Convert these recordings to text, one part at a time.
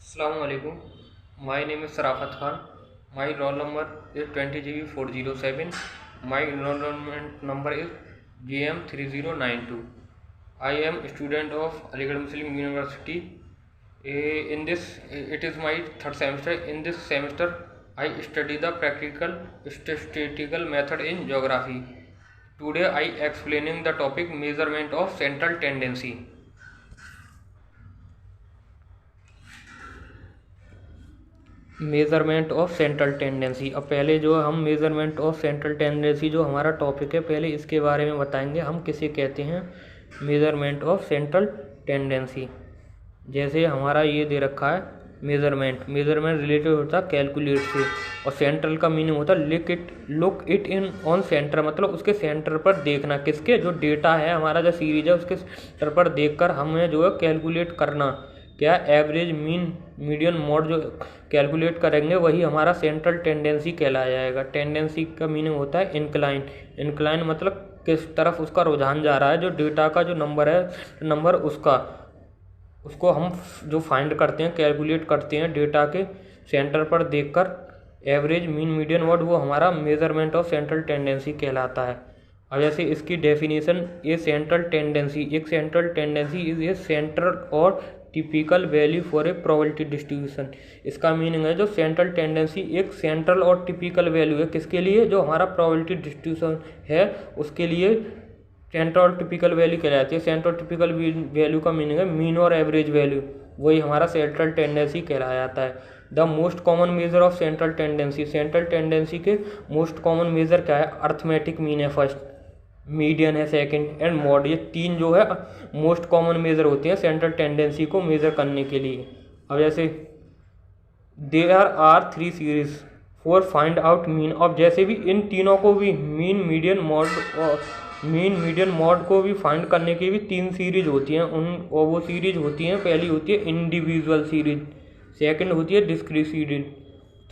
Assalamualaikum. My name is Sarafat Khan. My roll number is 20GB407. My enrollment number is GM3092. I am a student of Aligarh Muslim University. It is my third semester. In this semester, I study the practical statistical method in geography. Today, I explaining the topic measurement of central tendency. Measurement of central tendency. अब पहले जो हम measurement of central tendency जो हमारा topic है, पहले इसके बारे में बताएंगे हम किसे कहते हैं मेज़रमेंट ऑफ सेंट्रल टेंडेंसी। जैसे हमारा ये दे रखा है मेज़रमेंट रिलेटेड होता है कैलकुलेट से, और सेंट्रल का मीनिंग होता है look it in on centre, मतलब उसके सेंटर पर देखना, किसके जो डेटा है हमारा जो सीरीज है उसके सेंटर पर देखकर हमें जो है कैलकुलेट करना। क्या एवरेज मीन मीडियन मोड जो कैलकुलेट करेंगे वही हमारा सेंट्रल टेंडेंसी कहलाया जाएगा। टेंडेंसी का मीनिंग होता है इंक्लाइन मतलब किस तरफ उसका रुझान जा रहा है, जो डेटा का जो नंबर है नंबर उसको हम जो फाइंड करते हैं कैलकुलेट करते हैं डेटा के सेंटर पर देखकर एवरेज मीन मीडियन मोड, वो हमारा मेजरमेंट ऑफ सेंट्रल टेंडेंसी कहलाता है। अब जैसे इसकी डेफिनेशन, ये central tendency is a central और typical value for a probability distribution. इसका मीनिंग है जो सेंट्रल टेंडेंसी एक सेंट्रल और टिपिकल वैल्यू है, किसके लिए, जो हमारा प्रोबेबिलिटी डिस्ट्रीब्यूशन है उसके लिए सेंट्रल और टिपिकल वैल्यू कहलाती है। सेंट्रल और टिपिकल वैल्यू का मीनिंग है मीन और एवरेज वैल्यू, वही हमारा सेंट्रल टेंडेंसी कहलाया जाता है। The most common measure of central tendency के मोस्ट कॉमन मेजर क्या है, अर्थमेटिक मीन है फर्स्ट, मीडियन है सेकंड एंड मॉड, ये तीन जो है मोस्ट कॉमन मेजर होते हैं सेंट्रल टेंडेंसी को मेजर करने के लिए। अब जैसे there are 3 series for find out mean. अब जैसे भी इन तीनों को भी मीन मीडियन मॉड को भी फाइंड करने की भी 3 सीरीज होती हैं। और वो सीरीज होती हैं, पहली होती है इंडिविजुअल सीरीज, सेकंड होती है डिस्क्रीट सीरीज,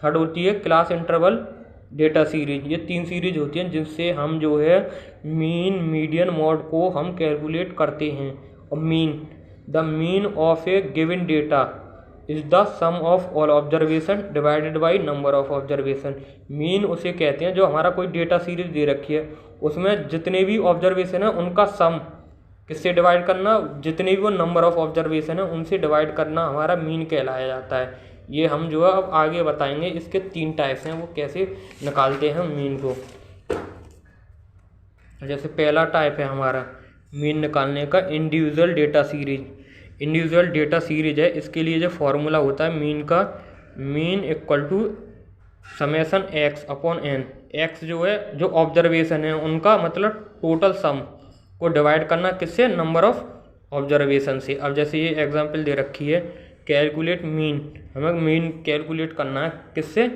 थर्ड होती है क्लास इंटरवल डेटा सीरीज। ये 3 सीरीज होती हैं जिससे हम जो है मीन मीडियन मॉड को हम कैलकुलेट करते हैं। और the mean of a given data is the sum of all observation divided by number of observation. Mean उसे कहते हैं जो हमारा कोई डेटा सीरीज दे रखी है उसमें जितने भी ऑब्जर्वेशन है उनका सम किससे डिवाइड करना, जितने भी वो नंबर ऑफ ऑब्जर्वेशन है उनसे डिवाइड करना हमारा मीन कहलाया जाता है। ये हम जो है अब आगे बताएंगे, इसके 3 टाइप्स हैं, वो कैसे निकालते हैं मीन को। जैसे पहला टाइप है हमारा मीन निकालने का इंडिविजुअल डेटा सीरीज है। इसके लिए जो फॉर्मूला होता है मीन का, mean equal to summation x upon n. X जो है जो ऑब्जर्वेशन है उनका मतलब टोटल सम को डिवाइड करना किससे, नंबर ऑफ ऑब्जर्वेशन से। अब जैसे ये एग्जांपल दे रखी है कैलकुलेट मीन, हमें मीन कैलकुलेट करना है किससे,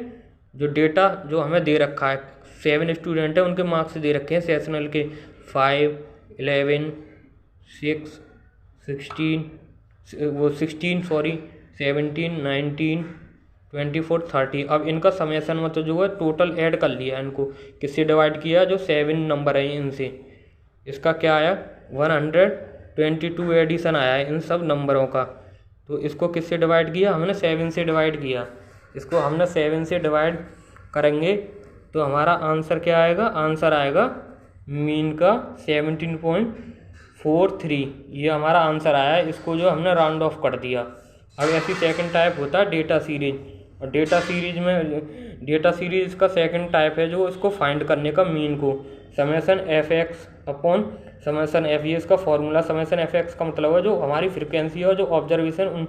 जो डेटा जो हमें दे रखा है 7 स्टूडेंट है उनके मार्क्स दे रखे हैं सेशनल के 5, 11, 6, 16 17, 19, 24, 30। अब इनका समेशन मतलब जो है टोटल ऐड कर लिया, इनको किससे डिवाइड किया, जो 7 नंबर है इनसे, इसका क्या आया 122 एडिशन आया है इन सब नंबरों का। तो इसको किससे डिवाइड किया, हमने 7 से डिवाइड किया। इसको हमने 7 से डिवाइड करेंगे तो हमारा आंसर क्या आएगा, आंसर आएगा मीन का 17.43, ये हमारा आंसर आया है। इसको जो हमने राउंड ऑफ कर दिया। अब ऐसी सेकंड टाइप होता है डेटा सीरीज, और डेटा सीरीज का सेकंड टाइप है जो इसको फाइंड करने का मीन को summation F x upon summation F, ये इसका फॉर्मूला। समेशन एफ एक्स का मतलब है जो हमारी फ्रिक्वेंसी और जो ऑब्जर्वेशन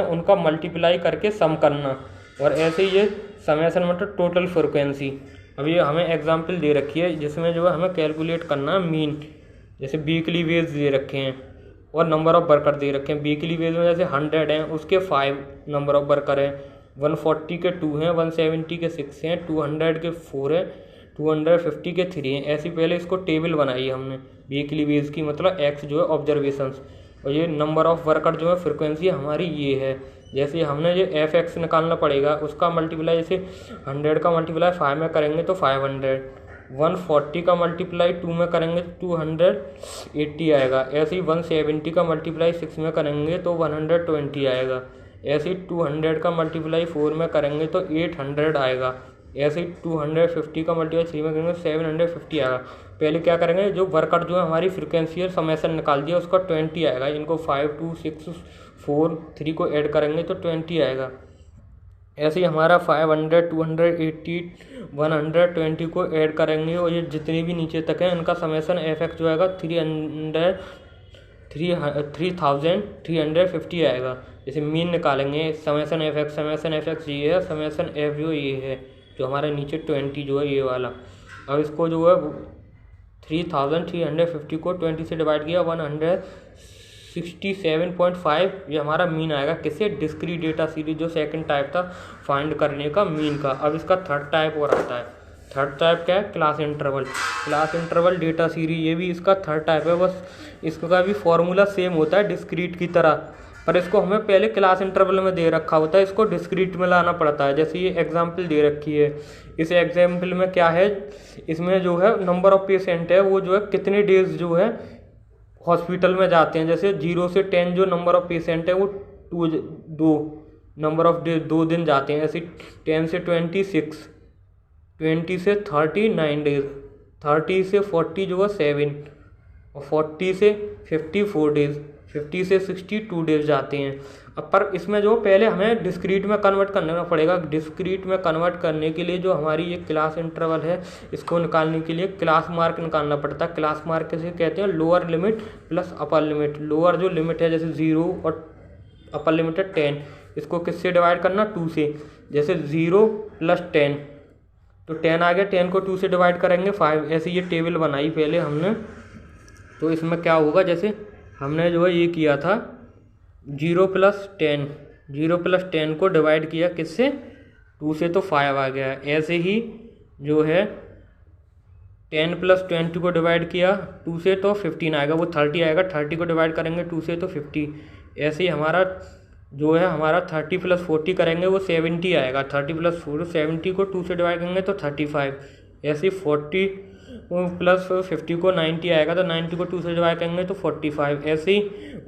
उनका मल्टीप्लाई करके सम करना, और ऐसे ही ये समेशन मतलब टोटल फ्रिक्वेंसी। अब ये हमें एग्जांपल दे रखी है जिसमें जो है हमें कैलकुलेट करना है मीन। जैसे वीकली वेज दे रखे हैं और नंबर ऑफ वर्कर दे रखे हैं। वीकली वेज में जैसे 100 हैं उसके 5 नंबर ऑफ वर्कर हैं, 140 के 2 हैं, 170 के 6 हैं, 200 के 4 हैं, 250 के 3 हैं। ऐसी पहले इसको टेबल बनाई है हमने वीकली वेज की, मतलब एक्स जो है ऑब्जर्वेशंस, और ये नंबर ऑफ वर्कर जो है फ्रिक्वेंसी हमारी ये है। जैसे हमने ये एफ एक्स निकालना पड़ेगा, उसका मल्टीप्लाई जैसे 100 का मल्टीप्लाई 5 में करेंगे तो 500, 140 का मल्टीप्लाई 2 में करेंगे तो 280 आएगा। ऐसे ही 170 का मल्टीप्लाई 6 में करेंगे तो 120 आएगा। ऐसे 200 का मल्टीप्लाई 4 में करेंगे तो 800 आएगा। ऐसे 250 का मल्टीप्लाई 3 में करेंगे 750 आएगा। पहले क्या करेंगे, जो वर्कर जो है हमारी फ्रिक्वेंसी है समेसन निकाल दिया, उसका 20 आएगा। इनको 5 2 6 4 3 को ऐड करेंगे तो 20 आएगा। ऐसे ही हमारा 500 280 120 को ऐड करेंगे और ये जितने भी नीचे तक हैं इनका समेसन एफ जो आएगा 3350 आएगा। जैसे मीन निकालेंगे समेसन एफ ये है, समेसन एफ जो ये है, जो हमारे नीचे 20 जो है ये वाला। अब इसको जो है 3350 को 20 से डिवाइड किया 167.5, ये हमारा मीन आएगा। किससे? डिस्क्रीट डेटा सीरीज जो सेकंड टाइप था फाइंड करने का मीन का। अब इसका थर्ड टाइप और आता है। थर्ड टाइप क्या है? क्लास इंटरवल डेटा सीरीज, ये भी इसका थर्ड टाइप है। बस इसका भी फॉर्मूला सेम होता है डिस्क्रीट की तरह, पर इसको हमें पहले क्लास इंटरवल में दे रखा होता है, इसको डिस्क्रीट में लाना पड़ता है। जैसे ये एग्जाम्पल दे रखी है, इस एग्जाम्पल में क्या है, इसमें जो है नंबर ऑफ पेशेंट है वो जो है कितने डेज जो है हॉस्पिटल में जाते हैं। जैसे 0 से 10 जो नंबर ऑफ पेशेंट है वो 2 नंबर ऑफ डे 2 दिन जाते हैं। ऐसे 10 से 26, 20 से 39 डेज, 30 से 40 जो है 7, और 40 से 54 डेज, 50 से 62 डेज जाते हैं। अब पर इसमें जो पहले हमें डिस्क्रीट में कन्वर्ट करना पड़ेगा। डिस्क्रीट में कन्वर्ट करने के लिए जो हमारी ये क्लास इंटरवल है, इसको निकालने के लिए क्लास मार्क निकालना पड़ता है। क्लास मार्क किसे कहते हैं? Lower limit plus upper limit. Lower जो लिमिट है जैसे 0 और अपर लिमिट है 10, इसको किससे डिवाइड करना? 2 से। जैसे 0 + 10 तो 10 आ गया, 10 को 2 से डिवाइड करेंगे 5। ऐसे ये टेबल बनाई पहले हमने, तो इसमें क्या होगा, जैसे हमने जो है ये किया था 0 + 10 को डिवाइड किया किससे? 2 से, तो 5 आ गया। ऐसे ही जो है 10 + 20 को डिवाइड किया 2 से तो 15 आएगा, वो 30 आएगा। 30 को डिवाइड करेंगे 2 से तो 50। ऐसे ही हमारा जो है हमारा 30 + 40 करेंगे वो 70 आएगा। 30 + 4 70 को 2 से डिवाइड करेंगे तो 35। ऐसे 40 + 50 को 90 आएगा, तो 90 को 2 से डिवाइड करेंगे तो 45। ऐसे ही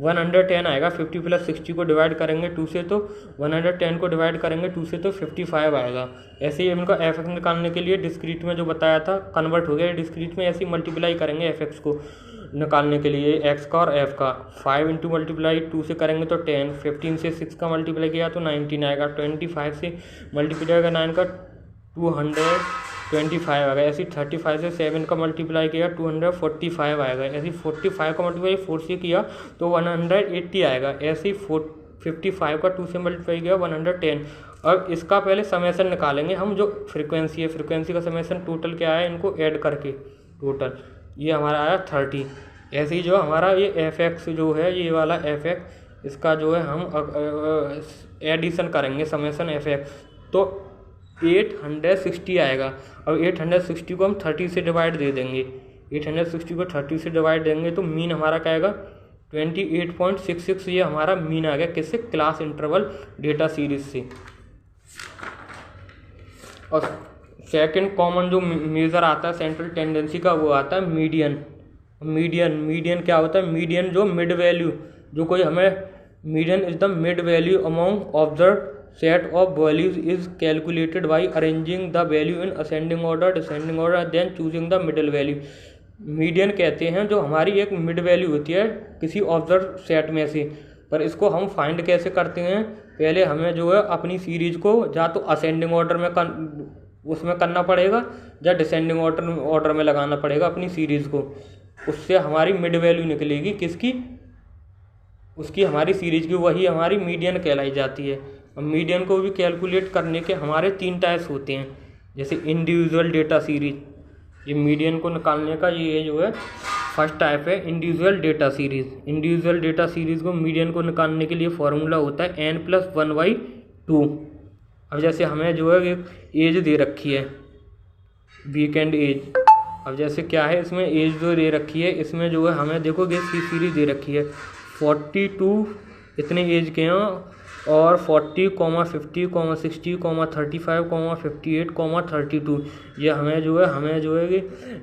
110 आएगा। 50 + 60 को डिवाइड करेंगे 2 से तो 110 को डिवाइड करेंगे 2 से तो 55 आएगा। ऐसे ही इनका एफ एक्स निकालने के लिए डिस्क्रीट में जो बताया था कन्वर्ट हो गया डिस्क्रीट में। ऐसे ही मल्टीप्लाई करेंगे एफ एक्स को निकालने के लिए, एक्स का और एफ का। 5 × मल्टीप्लाई 2 से करेंगे तो 10, 15 से 6 का मल्टीप्लाई किया तो 19 आएगा, 25 से मल्टीप्लाई का 9 का 225 आएगा। ऐसे 35 से 7 का मल्टीप्लाई किया 245 आएगा। ऐसे 45 का मल्टीप्लाई 4 से किया तो 180 आएगा। ऐसे 55 का 2 से मल्टीप्लाई किया 110। अब इसका पहले समेसन निकालेंगे हम, जो फ्रीक्वेंसी है, फ्रीक्वेंसी का समेसन टोटल क्या है इनको ऐड करके, टोटल ये हमारा आया 30। ऐसे ही जो हमारा ये एफ एक्स जो है, ये वाला एफ एक्स, इसका जो है हम एडिशन करेंगे समेसन एफ एक्स तो 860 आएगा। अब 860 को हम 30 से डिवाइड दे देंगे, 860 को 30 से डिवाइड देंगे तो मीन हमारा क्या आएगा? 28.66। ये हमारा मीन आ गया किससे? क्लास इंटरवल डेटा सीरीज से। और सेकंड कॉमन जो मेजर आता है सेंट्रल टेंडेंसी का, वो आता है मीडियन। मीडियन क्या होता है? मीडियन जो मिड वैल्यू, जो कोई हमें median is the mid value among observe set of values is calculated by arranging the value in ascending order, descending order, then choosing the middle value। Median कहते हैं जो हमारी एक मिड वैल्यू होती है किसी ऑब्जर्व सेट में से। पर इसको हम फाइंड कैसे करते हैं? पहले हमें जो है अपनी सीरीज को या तो असेंडिंग ऑर्डर में उसमें करना पड़ेगा या डिसेंडिंग ऑर्डर में लगाना पड़ेगा अपनी सीरीज को। उससे हमारी मिड वैल्यू निकलेगी किसकी? उसकी, हमारी सीरीज की, वही हमारी मीडियन कहलाई जाती है। मीडियन को भी कैलकुलेट करने के हमारे 3 टाइप्स होते हैं। जैसे इंडिविजुअल डेटा सीरीज, ये मीडियन को निकालने का ये जो है फर्स्ट टाइप है individual data series. Individual data series को मीडियन को निकालने के लिए फॉर्मूला होता है n+1/2। अब जैसे हमें जो है एज दे रखी है, वीकेंड एज। अब जैसे क्या है इसमें एज जो दे रखी है, इसमें जो है हमें देखो ये सीरीज दे रखी है 42 इतने एज के हैं और 40, 50, 60, 35, 58, 32 ये हमें जो है कि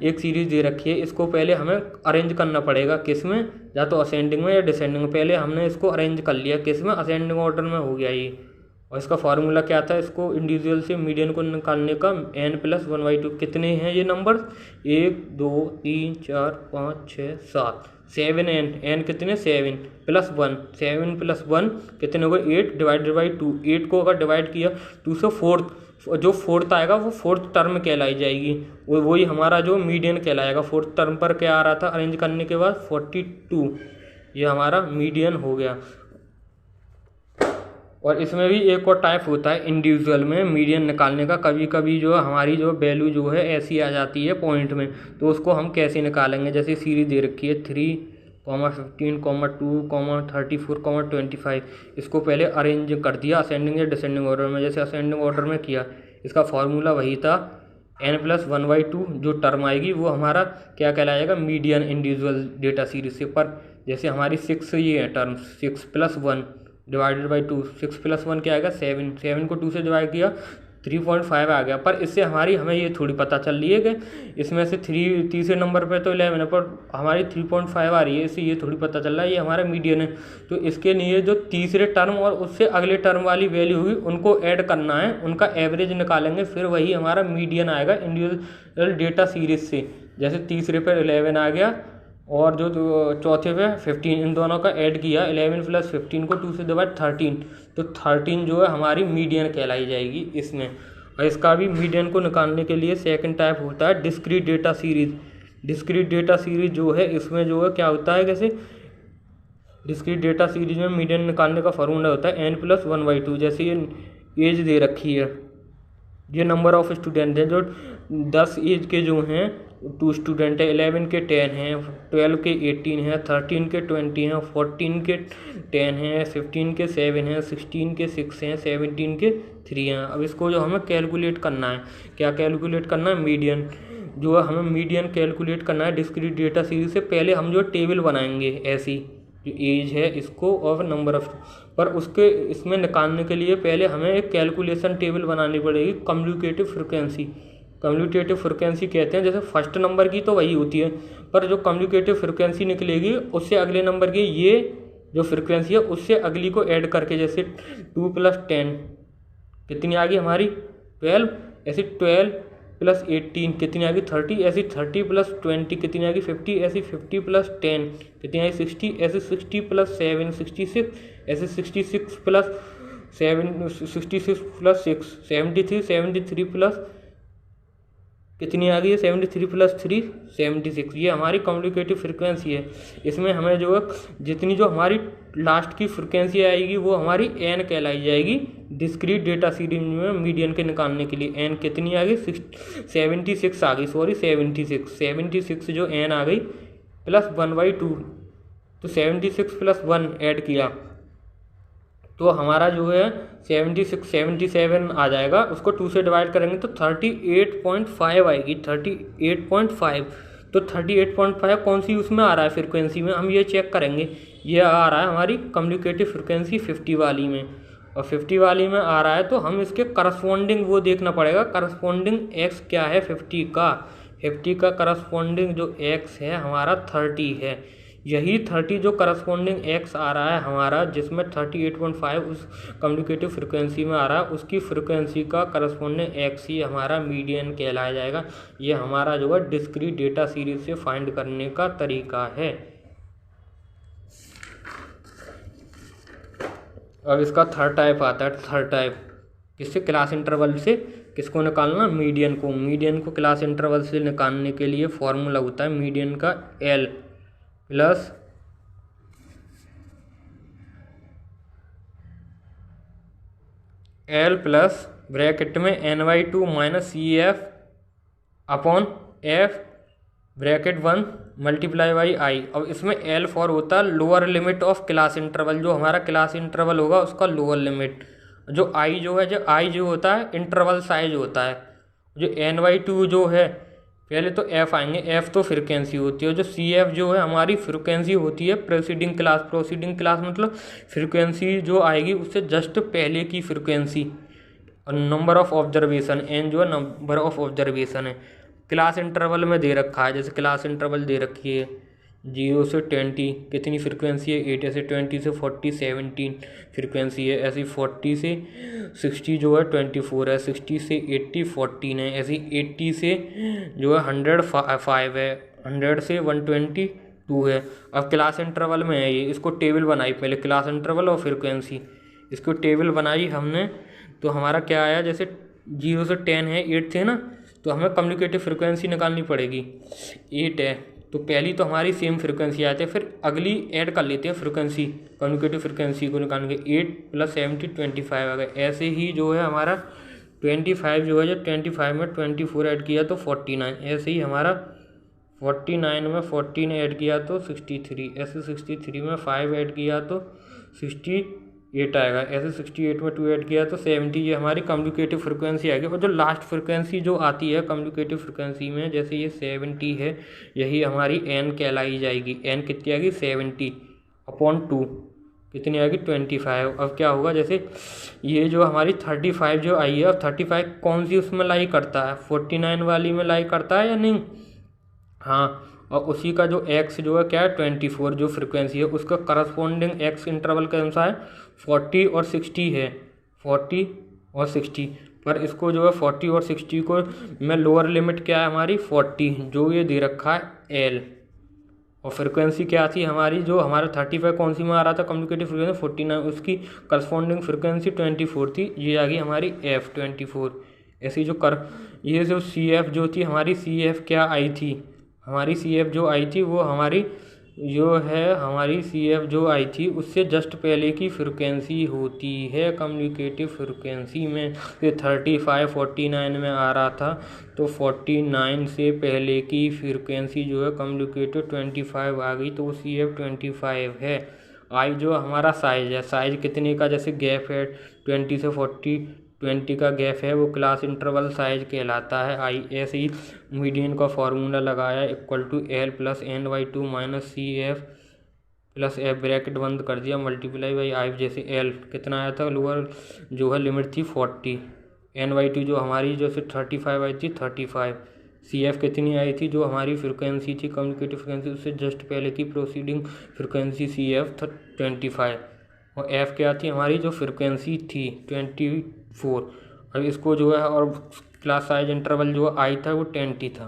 एक सीरीज़ दे रखी है। इसको पहले हमें अरेंज करना पड़ेगा, किस में, या तो असेंडिंग में या डिसेंडिंग में। पहले हमने इसको अरेंज कर लिया, किस में, असेंडिंग ऑर्डर में हो गया ये। और इसका फार्मूला क्या था, इसको इंडिविजुअल से मीडियन को निकालने का, n+1/2। कितने हैं ये नंबर, 1 2 3 4 5 6 7, 7n, n कितने, 7 + 1, 7 + 1 कितने हो गए, 8 / 2। 8 को अगर डिवाइड किया 2 से, फोर्थ जो फोर्थ आएगा वो फोर्थ टर्म कहलाई जाएगी, वही हमारा जो मीडियन कहलाएगा। फोर्थ टर्म पर क्या आ रहा था अरेंज करने के बाद, 42, ये हमारा मीडियन हो गया। और इसमें भी एक और टाइप होता है इंडिविजुअल में मीडियन निकालने का। कभी कभी जो हमारी जो वैल्यू जो है ऐसी आ जाती है पॉइंट में, तो उसको हम कैसे निकालेंगे। जैसे सीरीज दे रखी है 3, 15, 2, 34, 25। इसको पहले अरेंज कर दिया असेंडिंग या डिसेंडिंग ऑर्डर में। जैसे असेंडिंग ऑर्डर में किया, इसका फॉर्मूला वही था, n+1/2 जो टर्म आएगी वो हमारा क्या कहलाएगा, मीडियन इंडिविजुअल डेटा सीरीज से। पर जैसे हमारी 6 ये है टर्म, 6 + 1 / 2, 6 + 1 क्या आएगा, 7। 7 को 2 से डिवाइड किया, 3.5 आ गया। पर इससे हमें ये थोड़ी पता चल रही है कि इसमें से 3 तीसरे नंबर पे तो 11 है, पर हमारी 3.5 आ रही है। इससे ये थोड़ी पता चल रहा है ये हमारा मीडियन है। तो इसके लिए जो तीसरे टर्म और उससे अगले टर्म वाली वैल्यू हुई उनको ऐड करना है, उनका एवरेज निकालेंगे, फिर वही हमारा मीडियन आएगा इंडिविजुअल डेटा सीरीज से। जैसे तीसरे पे 11 आ गया और जो चौथे पे 15, इन दोनों का ऐड किया, 11 + 15 को 2 से डिवाइड 13, तो 13 जो है हमारी मीडियन कहलाई जाएगी इसमें। और इसका भी मीडियन को निकालने के लिए सेकंड टाइप होता है discrete data series. Discrete data series जो है इसमें जो है क्या होता है, कैसे डिस्क्रीट डेटा सीरीज में मीडियन निकालने का फॉर्मूला होता है n+1/2। जैसे ये एज दे रखी है, ये नंबर ऑफ स्टूडेंट है, जो 10 एज के जो हैं 2 स्टूडेंट है, 11 के 10 हैं, 12 के 18 हैं, 13 के 20 हैं, 14 के 10 हैं, 15 के 7 हैं, 16 के 6 हैं, 17 के 3 हैं। अब इसको जो हमें कैलकुलेट करना है, क्या कैलकुलेट करना है, मीडियन। जो है हमें मीडियन कैलकुलेट करना है डिस्क्रीट डेटा सीरीज से। पहले हम जो टेबल बनाएंगे ऐसी, जो एज है इसको और नंबर ऑफ, पर उसके इसमें निकालने के लिए पहले हमें एक कैलकुलेशन टेबल बनानी पड़ेगी, कम्युटेटिव फ्रिक्वेंसी। कम्युटेटिव फ्रिक्वेंसी कहते हैं, जैसे फर्स्ट नंबर की तो वही होती है, पर जो कम्युटेटिव फ्रिक्वेंसी निकलेगी उससे अगले नंबर की ये जो फ्रिक्वेंसी है उससे अगली को ऐड करके, जैसे 2 + 10 कितनी आ गई हमारी, 12। ऐसे 12 + 18 कितनी आ गई, 30। ऐसी 30 + 20 कितनी आ गई, 50। ऐसी 50 + 10 कितनी आ गई, 60। ऐसे 60 + 7 66। ऐसे 66 + 7 66 + 6 73। 73 प्लस कितनी आ गई है, 73 + 3 76। ये हमारी कम्युनिकेटिव फ्रिक्वेंसी है। इसमें हमें जो है जितनी जो हमारी लास्ट की फ्रिक्वेंसी आएगी वो हमारी n कहलाई जाएगी डिस्क्रीट डेटा सीरीज में मीडियन के निकालने के लिए। n कितनी आ गई, 76 आ गई, सॉरी 76 जो n आ गई +1/2, तो 76 + 1 ऐड किया तो हमारा जो है 77 आ जाएगा। उसको 2 से डिवाइड करेंगे तो 38.5 आएगी, 38.5। तो 38.5 कौन सी उसमें आ रहा है फ्रिक्वेंसी में, हम ये चेक करेंगे। ये आ रहा है हमारी कम्युनिकेटिव फ्रिक्वेंसी 50 वाली में, और 50 वाली में आ रहा है तो हम इसके करस्पॉन्डिंग वो देखना पड़ेगा, करस्पॉन्डिंग x क्या है 50 का करस्पॉन्डिंग जो x है हमारा 30 है। यही 30 जो करस्पॉन्डिंग x आ रहा है हमारा, जिसमें 38.5 उस कम्युनिकेटिव फ्रिक्वेंसी में आ रहा है, उसकी फ्रिक्वेंसी का करस्पॉन्डिंग x ही हमारा मीडियन कहलाया जाएगा। ये हमारा जो है डिस्क्रीट डेटा सीरीज से फाइंड करने का तरीका है। अब इसका थर्ड टाइप आता है। थर्ड टाइप किससे, क्लास इंटरवल से किसको निकालना, मीडियन को। मीडियन को क्लास इंटरवल से निकालने के लिए फॉर्मूला होता है मीडियन का L प्लस ब्रैकेट में n/2 - CF upon F bracket 1 × I। अब इसमें L फॉर होता है lower limit of class interval, जो हमारा क्लास इंटरवल होगा उसका लोअर लिमिट। जो I जो है, जो I जो होता है इंटरवल साइज होता है। जो n/2 जो है पहले तो एफ आएंगे, एफ तो फ्रिक्वेंसी होती है, जो सी एफ जो है हमारी फ्रिक्वेंसी होती है प्रोसीडिंग क्लास। प्रोसीडिंग क्लास मतलब फ्रिक्वेंसी जो आएगी उससे जस्ट पहले की फ्रिक्वेंसी। और नंबर ऑफ ऑब्जर्वेशन, एन जो है नंबर ऑफ ऑब्जर्वेशन है। क्लास इंटरवल में दे रखा है, जैसे क्लास इंटरवल दे रखी है 0 से 20 कितनी फ्रिक्वेंसी है 8, ऐसे 20 से 40 17 फ्रिक्वेंसी है, ऐसी 40 से 60 जो है 24 है, 60 से 80 14 है, ऐसी 80 से जो है 105 है, 100 से 122 है। अब क्लास इंटरवल में है ये, इसको टेबल बनाई पहले, क्लास इंटरवल और फ्रिक्वेंसी, इसको टेबल बनाई हमने। तो हमारा क्या आया, जैसे 0 से 10 है, 8 थे ना, तो हमें कम्युनिकेटिव फ्रिक्वेंसी निकालनी पड़ेगी, 8 है तो पहली तो हमारी सेम फ्रिक्वेंसी आती है, फिर अगली ऐड कर लेते हैं फ्रिक्वेंसी, कम्युनिकेटिव फ्रिक्वेंसी को निकालेंगे, 8 + 70 25 आ गए। ऐसे ही जो है हमारा 25 जो है, जो 25 में 24 ऐड किया तो 49, ऐसे ही हमारा 49 में 14 ऐड किया तो 63, ऐसे 63 में 5 ऐड किया तो 68 आएगा, ऐसे 68 में 2 ऐड किया तो 70, ये हमारी कम्युनिकेटिव फ्रिक्वेंसी आएगी। और जो लास्ट फ्रिक्वेंसी जो आती है कम्युनिकेटिव फ्रिक्वेंसी में, जैसे ये 70 है, यही हमारी एन कहलाई जाएगी। एन कितनी आएगी 70/2, कितनी आएगी 25। अब क्या होगा, जैसे ये जो हमारी 35 जो आई है, अब 35 कौन सी उसमें लाई करता है, 49 वाली में लाई करता है या नहीं, हाँ। और उसी का जो एक्स जो है क्या है 24, जो फ्रिक्वेंसी है उसका करस्पॉन्डिंग एक्स इंटरवल का अनुसार है 40 और 60 है, 40 और 60। पर इसको जो है 40 और 60 को में लोअर लिमिट क्या है हमारी 40, जो ये दे रखा है एल। और फ्रिक्वेंसी क्या थी हमारी, जो हमारा 35 कौन सी में आ रहा था कम्युनिकेटिव फ्रिक्वेंसी 49, उसकी करस्पॉन्डिंग फ्रिक्वेंसी 24 थी, ये आ गई हमारी एफ 24। ऐसी जो ये जो सी एफ जो थी हमारी, सी एफ क्या आई थी हमारी, सी एफ जो आई थी वो हमारी जो है, हमारी सी एफ जो आई थी उससे जस्ट पहले की फ्रिक्वेंसी होती है कम्युनिकेटिव फ्रिक्वेंसी में। ये 35 49 में आ रहा था, तो 49 से पहले की फ्रिक्वेंसी जो है कम्युनिकेटिव 25 आ गई, तो वो सी एफ 25 है। आई जो हमारा साइज है, साइज कितने का, जैसे गैप है 20 से 40, 20 का गैप है, वो क्लास इंटरवल साइज कहलाता है आई। ऐसे ही मीडियन का फार्मूला लगाया =L + n/2 - CF + F, bracket बंद कर दिया, × आई। जैसे एल कितना आया था, लोअर जो है लिमिट थी 40, n/2 जो हमारी जैसे 35 आई थी 35, CF कितनी आई थी, जो हमारी फ्रिक्वेंसी थी कम्युनिकेटिव फ्रिक्वेंसी उससे जस्ट पहले की प्रोसीडिंग फ्रिक्वेंसी CF 25, और एफ क्या थी हमारी जो फ्रिक्वेंसी थी 24। अब इसको जो है, और क्लास साइज इंटरवल जो आई था वो 10 था।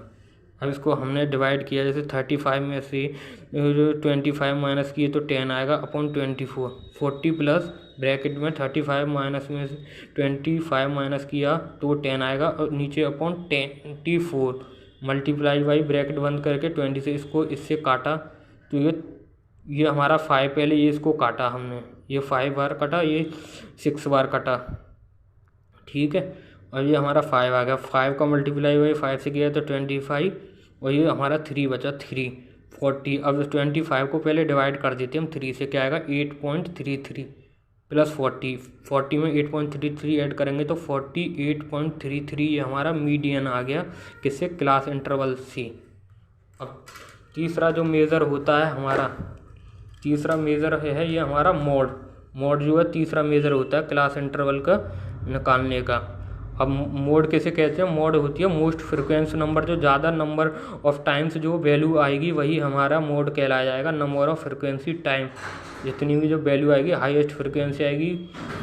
अब इसको हमने डिवाइड किया, जैसे 35 में से 25 माइनस किए तो 10 आएगा अपॉन 24, 40 प्लस ब्रैकेट में 35 माइनस में से 25 माइनस किया तो 10 आएगा, और नीचे अपॉन 24 × ब्रैकेट बंद करके 20 से इसको इससे काटा, तो ये हमारा 5, पहले ये इसको काटा हमने, ये 5 बार कटा, ये 6 बार कटा, ठीक है। और ये हमारा 5 आ गया, 5 का × से किया तो 25, और ये हमारा 3 बचा, 3 40। अब 25 को पहले डिवाइड कर देते हम 3 से, क्या आएगा 8.33 + 40 में 8.33 ऐड करेंगे तो 48.33, ये हमारा मीडियन आ गया किससे, क्लास इंटरवल से। अब तीसरा जो मेज़र होता है हमारा, तीसरा मेज़र है ये हमारा मोड जो है तीसरा मेज़र होता है क्लास इंटरवल का निकालने का। अब मोड कैसे कहते हैं, मोड होती है मोस्ट फ्रिक्वेंसी नंबर, जो ज़्यादा नंबर ऑफ टाइम्स जो वैल्यू आएगी वही हमारा मोड कहलाया जाएगा। नंबर ऑफ फ्रिक्वेंसी टाइम, जितनी भी जो वैल्यू आएगी हाईएस्ट फ्रिक्वेंसी आएगी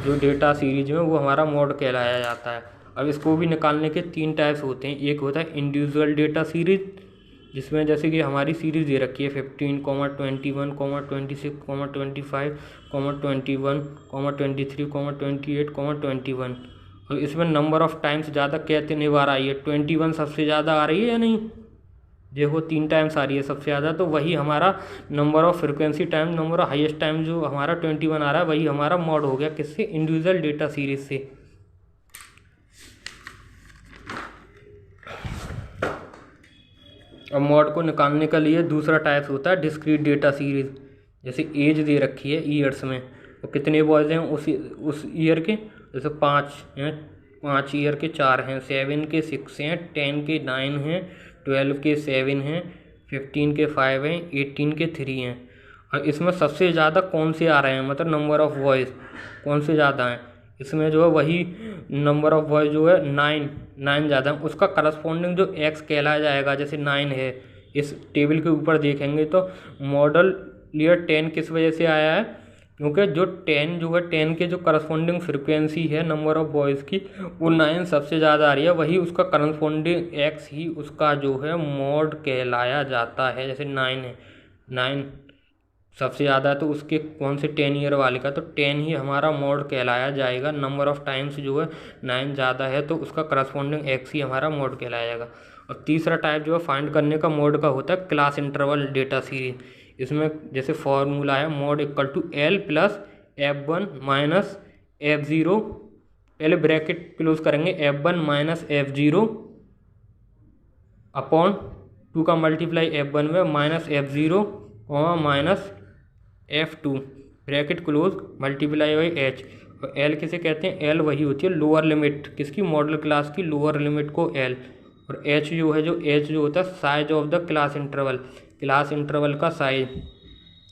जो डेटा सीरीज में, वो हमारा मोड कहलाया जाता है। अब इसको भी निकालने के 3 टाइप्स होते हैं, एक होता है इंडिविजुअल डेटा सीरीज, जिसमें जैसे कि हमारी सीरीज़ दे रखी है 15, 21, 26, 25, 21, 23, 28, 21। और इसमें नंबर ऑफ टाइम्स ज़्यादा कितनी बार आई है, 21 सबसे ज़्यादा आ रही है या नहीं, देखो 3 टाइम्स आ रही है सबसे ज़्यादा, तो वही हमारा number of frequency time, number of highest time जो हमारा 21 आ रहा है, वही हमारा मोड हो गया किससे, इंडिविजुअल डेटा सीरीज से। अब मोड को निकालने के लिए दूसरा टाइप होता है डिस्क्रीट डेटा सीरीज। जैसे एज दे रखी है ईयर्स में, तो कितने बॉयज हैं उस ईयर के, जैसे 5 हैं, 5 ईयर के 4 हैं, 7 के 6 हैं, 10 के 9 हैं, 12 के 7 हैं, 15 के 5 हैं, 18 के 3 हैं। और इसमें सबसे ज़्यादा कौन से आ रहे हैं, मतलब नंबर ऑफ़ बॉयज़ कौन से ज़्यादा हैं, इसमें जो है वही नंबर ऑफ़ बॉयज़ जो है 9 ज़्यादा है, उसका करस्पॉन्डिंग जो एक्स कहलाया जाएगा। जैसे 9 है, इस टेबल के ऊपर देखेंगे तो मॉडल ईयर 10 किस वजह से आया है, क्योंकि जो 10 जो है 10 के जो करस्पॉन्डिंग फ्रिक्वेंसी है नंबर ऑफ़ बॉयज़ की वो 9 सबसे ज़्यादा आ रही है, वही उसका करस्पॉन्डिंग एक्स ही उसका जो है मॉड कहलाया जाता है। जैसे 9 है, 9 सबसे ज़्यादा है तो उसके कौन से 10 ईयर वाले का, तो 10 ही हमारा मॉड कहलाया जाएगा। नंबर ऑफ़ टाइम्स जो है 9 ज़्यादा है तो उसका करस्पॉन्डिंग एक्स ही हमारा मॉड कहलाया जाएगा। और तीसरा टाइप जो है फाइंड करने का मॉड का होता है क्लास इंटरवल डेटा सीरीज। इसमें जैसे फॉर्मूला है mode equal to L plus F1 minus F0, पहले ब्रैकेट क्लोज करेंगे, F1 माइनस F0 अपॉन 2 का मल्टीप्लाई F1 में minus F0 minus F2 bracket close multiply by H। और L किसे कहते हैं, L वही होती है लोअर लिमिट किसकी, मॉडल क्लास की लोअर लिमिट को L। और H जो है, जो H जो होता है size of the class interval, class interval का साइज।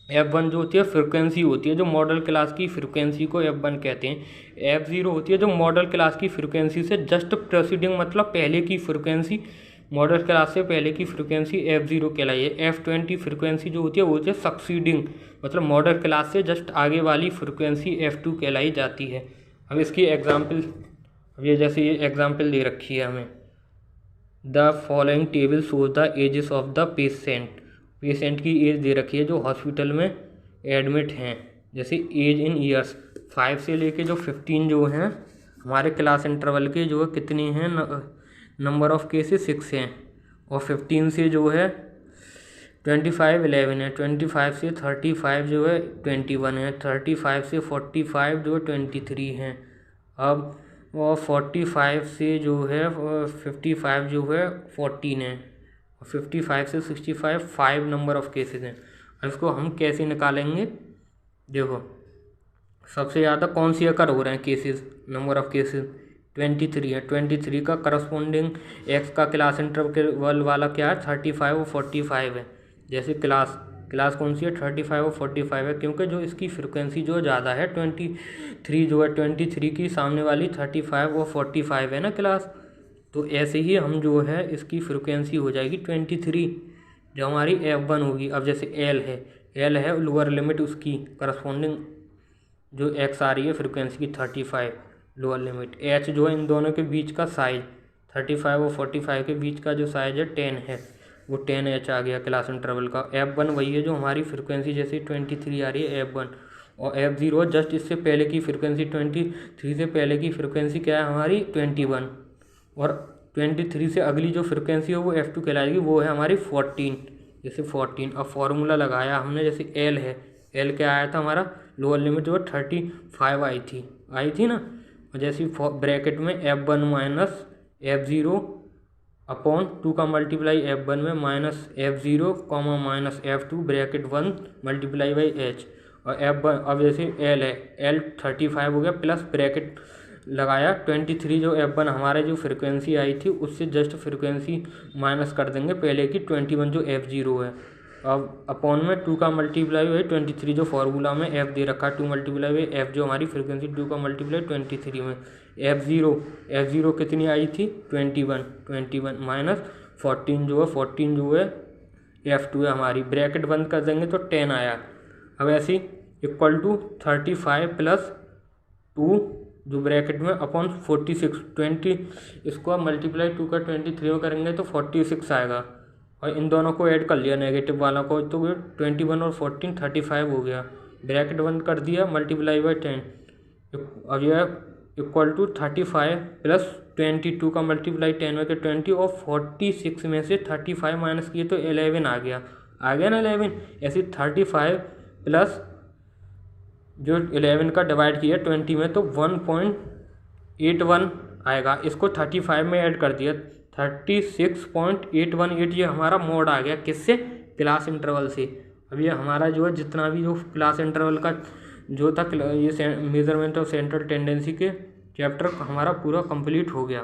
F1 जो होती है फ्रिक्वेंसी होती है, जो मॉडल क्लास की फ्रिक्वेंसी को F1 कहते हैं। F0 होती है जो मॉडल क्लास की फ्रिक्वेंसी से जस्ट प्रोसीडिंग, मतलब पहले की फ्रिक्वेंसी, मॉडल क्लास से पहले की फ्रिक्वेंसी F0 कहलाई है। F20 फ्रिक्वेंसी जो होती है वो होती है सक्सीडिंग, मतलब मॉडल क्लास से जस्ट आगे वाली फ्रिक्वेंसी F2 कहलाई जाती है। अब इसकी एग्जांपल, अब ये जैसे ये एग्जांपल दे रखी है हमें, the following table shows the ages of the patient की एज दे रखी है जो हॉस्पिटल में एडमिट हैं। जैसे एज इन ईयर्स 5 से लेके जो 15 जो हैं हमारे क्लास इंटरवल के जो है कितने हैं, नंबर ऑफ़ केसेस 6 हैं। और 15 से जो है 25 11 है, 25 से 35 जो है 21 है, 35 से 45 जो है 23 हैं। अब और 45 से जो है 55 जो है 14 है, और 55 से 65 5 नंबर ऑफ़ केसेस हैं। अब इसको हम कैसे निकालेंगे, देखो सबसे ज़्यादा कौन सी अकर हो रहे हैं केसेस, नंबर ऑफ़ केसेस 23 है। 23 का करस्पॉन्डिंग एक्स का क्लास इंटरवल वाला क्या है, 35 और 45 है। जैसे क्लास कौन सी है, 35 और 45 है, क्योंकि जो इसकी फ्रिक्वेंसी जो ज़्यादा है 23 जो है 23 की सामने वाली 35 और 45 है ना क्लास, तो ऐसे ही हम जो है इसकी फ्रिक्वेंसी हो जाएगी 23 जो हमारी F1 होगी। अब जैसे L है लोअर लिमिट उसकी करस्पॉन्डिंग जो एक्स आ रही है फ्रिक्वेंसी की 35 लोअर लिमिट। H जो है इन दोनों के बीच का साइज 35 और 45 के बीच का जो साइज है 10 है, वो 10H आ गया क्लास इंटरवल का। F1 वही है जो हमारी फ्रिक्वेंसी जैसे 23 आ रही है F1, और F0 जस्ट इससे पहले की फ्रिक्वेंसी 23 से पहले की फ्रिक्वेंसी क्या है हमारी 21, और 23 से अगली जो फ्रिक्वेंसी है वो F2 कहलाएगी, वो है हमारी 14, जैसे 14। अब फॉर्मूला लगाया हमने, जैसे L है, L क्या आया था हमारा लोअर लिमिट जो है 35 आई थी ना, और जैसे ब्रैकेट में F1 माइनस F0 अपॉन 2 का मल्टीप्लाई F1 में minus F0 comma minus F2 bracket 1 multiply by H। और F1 अब जैसे L है, L 35 हो गया प्लस ब्रैकेट लगाया 23 जो F1 हमारे जो फ्रिक्वेंसी आई थी उससे जस्ट फ्रिक्वेंसी माइनस कर देंगे पहले की 21 जो F0 है। अब अपॉन में 2 का मल्टीप्लाई हुई 23 जो फार्मूला में F दे रखा है 2 मल्टीप्लाई हुई F जो हमारी फ्रिक्वेंसी 2 का मल्टीप्लाई 23 में F0 कितनी आई थी 21 माइनस 14 जो है F2 है हमारी, ब्रैकेट बंद कर देंगे तो 10 आया। अब ऐसे इक्वल टू 35 प्लस 2 जो ब्रैकेट में अपॉन 46 20 इसको मल्टीप्लाई 2 का 23 में करेंगे तो 46 आएगा, और इन दोनों को ऐड कर लिया नेगेटिव वाला को तो 21 और 14 35 हो गया, ब्रैकेट बंद कर दिया मल्टीप्लाई बाई 10। अब यह इक्वल टू 35 प्लस 22 का मल्टीप्लाई 10 में के 20 और 46 में से 35 माइनस किए तो 11 आ गया ना 11। ऐसे 35 प्लस जो 11 का डिवाइड किया 20 में तो 1.81 आएगा, इसको 35 में ऐड कर दिया 36.818, ये हमारा मोड आ गया किससे, क्लास इंटरवल से। अब ये हमारा जो है जितना भी जो क्लास इंटरवल का जो था ये मेजरमेंट ऑफ सेंट्रल टेंडेंसी के चैप्टर हमारा पूरा कंप्लीट हो गया।